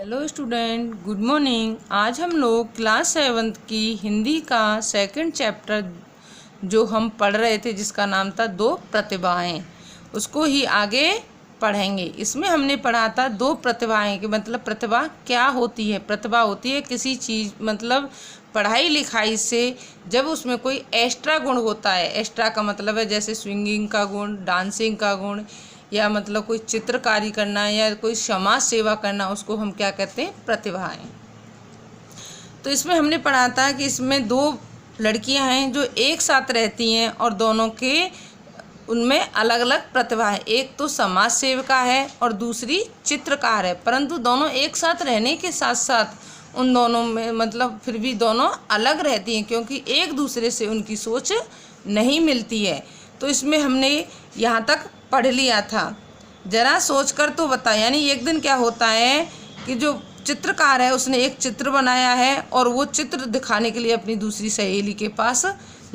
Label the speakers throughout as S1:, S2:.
S1: Hello student, good morning. आज हम लोग क्लास 7th की हिंदी का सेकंड चैप्टर जो हम पढ़ रहे थे, जिसका नाम था दो प्रतिभाएं, उसको ही आगे पढ़ेंगे। इसमें हमने पढ़ा था दो प्रतिभाएं कि मतलब प्रतिभा क्या होती है। प्रतिभा होती है किसी चीज़ मतलब पढ़ाई लिखाई से जब उसमें कोई एक्स्ट्रा गुण होता है। एक्स्ट्रा का मतलब है जैसे स्विंगिंग का गुण, डांसिंग का गुण, या मतलब कोई चित्रकारी करना या कोई समाज सेवा करना, उसको हम क्या कहते हैं, प्रतिभाएं। तो इसमें हमने पढ़ा था कि इसमें दो लड़कियां हैं जो एक साथ रहती हैं और दोनों के उनमें अलग अलग प्रतिभा है। एक तो समाज सेविका है और दूसरी चित्रकार है, परंतु दोनों एक साथ रहने के साथ साथ उन दोनों में मतलब फिर भी दोनों अलग रहती हैं, क्योंकि एक दूसरे से उनकी सोच नहीं मिलती है। तो इसमें हमने यहाँ तक पढ़ लिया था। जरा सोचकर तो बता। यानी एक दिन क्या होता है कि जो चित्रकार है उसने एक चित्र बनाया है और वो चित्र दिखाने के लिए अपनी दूसरी सहेली के पास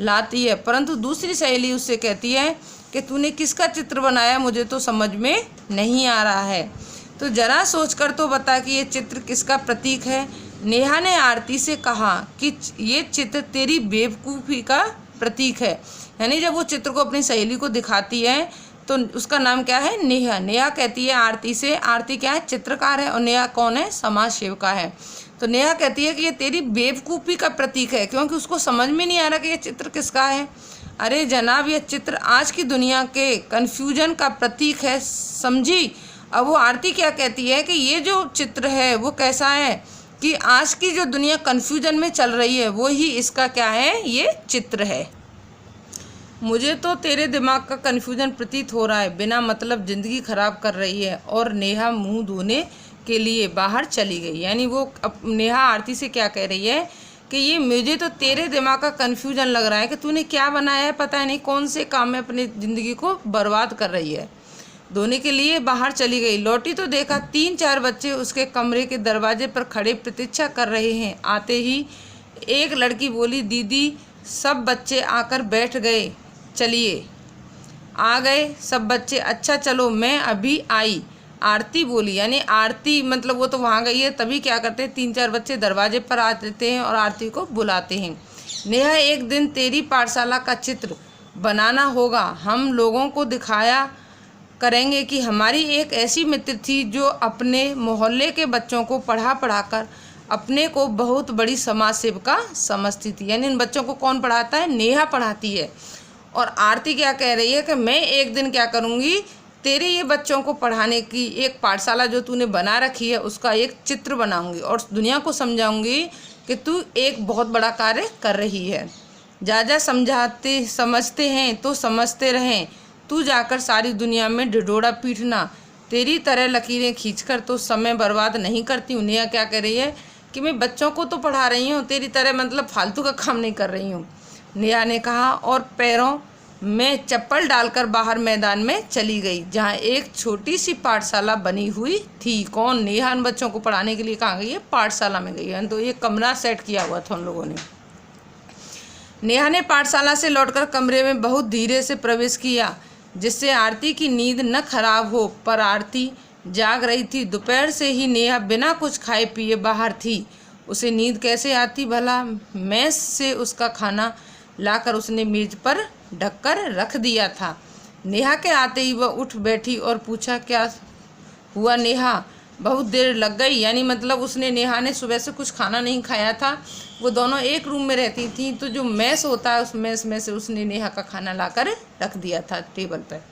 S1: लाती है, परंतु दूसरी सहेली उससे कहती है कि तूने किसका चित्र बनाया, मुझे तो समझ में नहीं आ रहा है। तो जरा सोचकर तो बता कि ये चित्र किसका प्रतीक है। नेहा ने आरती से कहा कि ये चित्र तेरी बेवकूफ़ी का प्रतीक है। यानी जब वो चित्र को अपनी सहेली को दिखाती है तो उसका नाम क्या है, नेहा। नेहा कहती है आरती से, आरती क्या है, चित्रकार है, और नेहा कौन है, समाज सेविका है। तो नेहा कहती है कि ये तेरी बेवकूफ़ी का प्रतीक है, क्योंकि उसको समझ में नहीं आ रहा कि ये चित्र किसका है। अरे जनाब, ये चित्र आज की दुनिया के कन्फ्यूजन का प्रतीक है, समझी। अब वो आरती क्या कहती है कि ये जो चित्र है वो कैसा है कि आज की जो दुनिया कन्फ्यूजन में चल रही है वो ही इसका क्या है, ये चित्र है। मुझे तो तेरे दिमाग का कन्फ्यूजन प्रतीत हो रहा है, बिना मतलब ज़िंदगी ख़राब कर रही है। और नेहा मुंह धोने के लिए बाहर चली गई। यानी वो नेहा आरती से क्या कह रही है कि ये मुझे तो तेरे दिमाग का कन्फ्यूजन लग रहा है कि तूने क्या बनाया है, पता नहीं कौन से काम में अपनी ज़िंदगी को बर्बाद कर रही है। धोने के लिए बाहर चली गई। लौटी तो देखा 3-4 बच्चे उसके कमरे के दरवाजे पर खड़े प्रतीक्षा कर रहे हैं। आते ही एक लड़की बोली, दीदी सब बच्चे आकर बैठ गए, चलिए। आ गए सब बच्चे, अच्छा चलो मैं अभी आई, आरती बोली। यानी आरती मतलब वो तो वहाँ गई है, तभी क्या करते हैं 3-4 बच्चे दरवाजे पर आ जाते हैं और आरती को बुलाते हैं। नेहा, एक दिन तेरी पाठशाला का चित्र बनाना होगा। हम लोगों को दिखाया करेंगे कि हमारी एक ऐसी मित्र थी जो अपने मोहल्ले के बच्चों को पढ़ाकर अपने को बहुत बड़ी समाज सेविका समझती थी। यानी इन बच्चों को कौन पढ़ाता है, नेहा पढ़ाती है। और आरती क्या कह रही है कि मैं एक दिन क्या करूँगी, तेरे ये बच्चों को पढ़ाने की एक पाठशाला जो तूने बना रखी है उसका एक चित्र बनाऊंगी और दुनिया को समझाऊंगी कि तू एक बहुत बड़ा कार्य कर रही है। जा समझाते समझते हैं तो समझते रहें, तू जाकर सारी दुनिया में ढिढोरा पीटना। तेरी तरह लकीरें खींचकर तो समय बर्बाद नहीं करती हूँ। नेहा क्या कह रही है कि मैं बच्चों को तो पढ़ा रही हूँ, तेरी तरह मतलब फालतू का काम नहीं कर रही हूँ। नेहा ने कहा और पैरों में चप्पल डालकर बाहर मैदान में चली गई, जहाँ एक छोटी सी पाठशाला बनी हुई थी। कौन, नेहा उन बच्चों को पढ़ाने के लिए कहाँ गई है, पाठशाला में गई है। तो ये कमरा सेट किया हुआ था उन लोगों ने। नेहा ने पाठशाला से लौटकर कमरे में बहुत धीरे से प्रवेश किया, जिससे आरती की नींद न खराब हो। पर आरती जाग रही थी। दोपहर से ही नेहा बिना कुछ खाए पिए बाहर थी। उसे नींद कैसे आती भला। मेस से उसका खाना लाकर उसने मेज पर ढककर रख दिया था। नेहा के आते ही वह उठ बैठी और पूछा, क्या हुआ नेहा, बहुत देर लग गई। यानी मतलब उसने, नेहा ने सुबह से कुछ खाना नहीं खाया था। वो दोनों एक रूम में रहती थी, तो जो मेस होता है उस मेस में से उसने नेहा का खाना लाकर रख दिया था टेबल पर।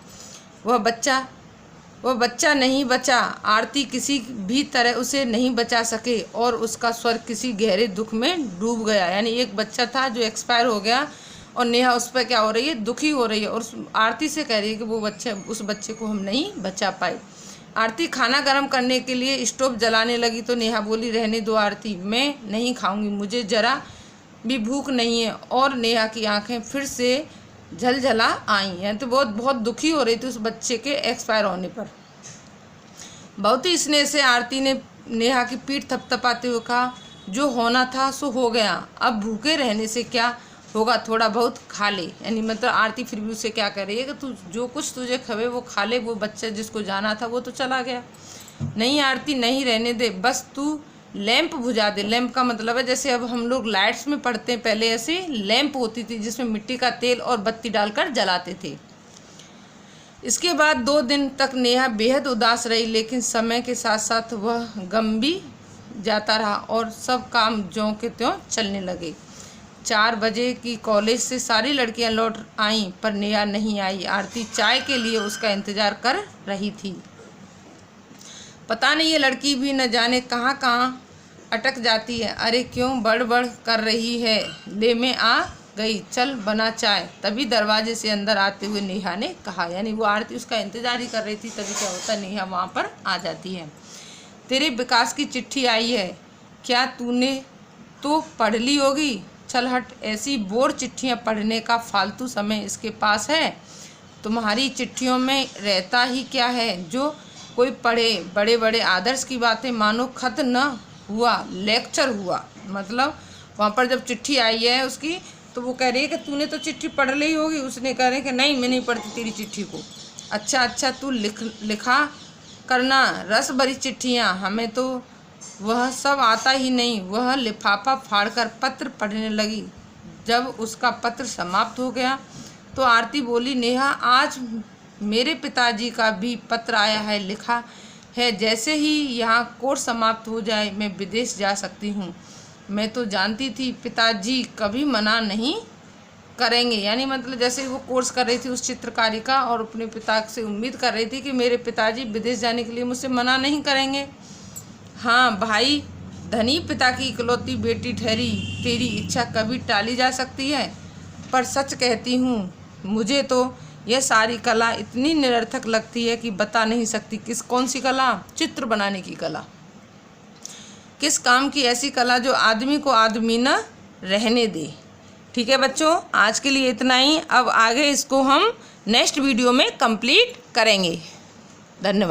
S1: वह बच्चा नहीं बचा। आरती किसी भी तरह उसे नहीं बचा सके और उसका स्वर किसी गहरे दुख में डूब गया। यानी एक बच्चा था जो एक्सपायर हो गया और नेहा उस पर क्या हो रही है, दुखी हो रही है और आरती से कह रही है कि वो उस बच्चे को हम नहीं बचा पाए। आरती खाना गर्म करने के लिए स्टोव जलाने लगी तो नेहा बोली, रहने दो आरती, मैं नहीं खाऊंगी, मुझे ज़रा भी भूख नहीं है। और नेहा की आंखें फिर से झलझला आई हैं। तो बहुत दुखी हो रही थी उस बच्चे के एक्सपायर होने पर। बहुत ही स्नेह से आरती ने नेहा की पीठ थपथपाते हुए कहा, जो होना था सो हो गया, अब भूखे रहने से क्या होगा, थोड़ा बहुत खा ले। यानी मतलब आरती फिर भी उसे क्या कह रही है कि तू जो कुछ तुझे खवे वो खा ले, वो बच्चा जिसको जाना था वो तो चला गया। नहीं आरती नहीं रहने दे, बस तू लैंप बुझा दे। लैंप का मतलब है जैसे अब हम लोग लाइट्स में पढ़ते हैं, पहले ऐसे लैंप होती थी जिसमें मिट्टी का तेल और बत्ती डालकर जलाते थे। इसके बाद 2 दिन तक नेहा बेहद उदास रही, लेकिन समय के साथ साथ वह गम भी जाता रहा और सब काम ज्यों के त्यों चलने लगे। 4 बजे की कॉलेज से सारी लड़कियां लौट आईं, पर नेहा नहीं आई। आरती चाय के लिए उसका इंतजार कर रही थी। पता नहीं ये लड़की भी न जाने कहाँ कहाँ अटक जाती है। अरे क्यों बड़बड़ कर रही है, ले मैं आ गई, चल बना चाय। तभी दरवाजे से अंदर आते हुए नेहा ने कहा, यानी वो आरती उसका इंतजार ही कर रही थी, तभी क्या होता है नेहा वहाँ पर आ जाती है। तेरे विकास की चिट्ठी आई है, क्या तूने तो पढ़ ली होगी। चल हट, ऐसी बोर चिट्ठियाँ पढ़ने का फालतू समय इसके पास है। तुम्हारी चिट्ठियों में रहता ही क्या है जो कोई पढ़े। बड़े बड़े आदर्श की बातें मानो खत न हुआ लेक्चर हुआ। मतलब वहाँ पर जब चिट्ठी आई है उसकी, तो वो कह रही है कि तूने तो चिट्ठी पढ़ ली होगी। उसने कह रहे हैं कि नहीं मैं नहीं पढ़ती तेरी चिट्ठी को। अच्छा तू लिखा करना रस भरी चिट्ठियाँ, हमें तो वह सब आता ही नहीं। वह लिफाफा फाड़कर पत्र पढ़ने लगी। जब उसका पत्र समाप्त हो गया तो आरती बोली, नेहा आज मेरे पिताजी का भी पत्र आया है, लिखा है जैसे ही यहाँ कोर्स समाप्त हो जाए मैं विदेश जा सकती हूँ। मैं तो जानती थी पिताजी कभी मना नहीं करेंगे। यानी मतलब जैसे वो कोर्स कर रही थी उस चित्रकारी का, और अपने पिता से उम्मीद कर रही थी कि मेरे पिताजी विदेश जाने के लिए मुझसे मना नहीं करेंगे। हाँ भाई, धनी पिता की इकलौती बेटी ठहरी, तेरी इच्छा कभी टाली जा सकती है। पर सच कहती हूँ, मुझे तो यह सारी कला इतनी निरर्थक लगती है कि बता नहीं सकती। कौन सी कला? चित्र बनाने की कला। किस काम की ऐसी कला जो आदमी को आदमी न रहने दे। ठीक है बच्चों, आज के लिए इतना ही। अब आगे इसको हम नेक्स्ट वीडियो में कंप्लीट करेंगे। धन्यवाद।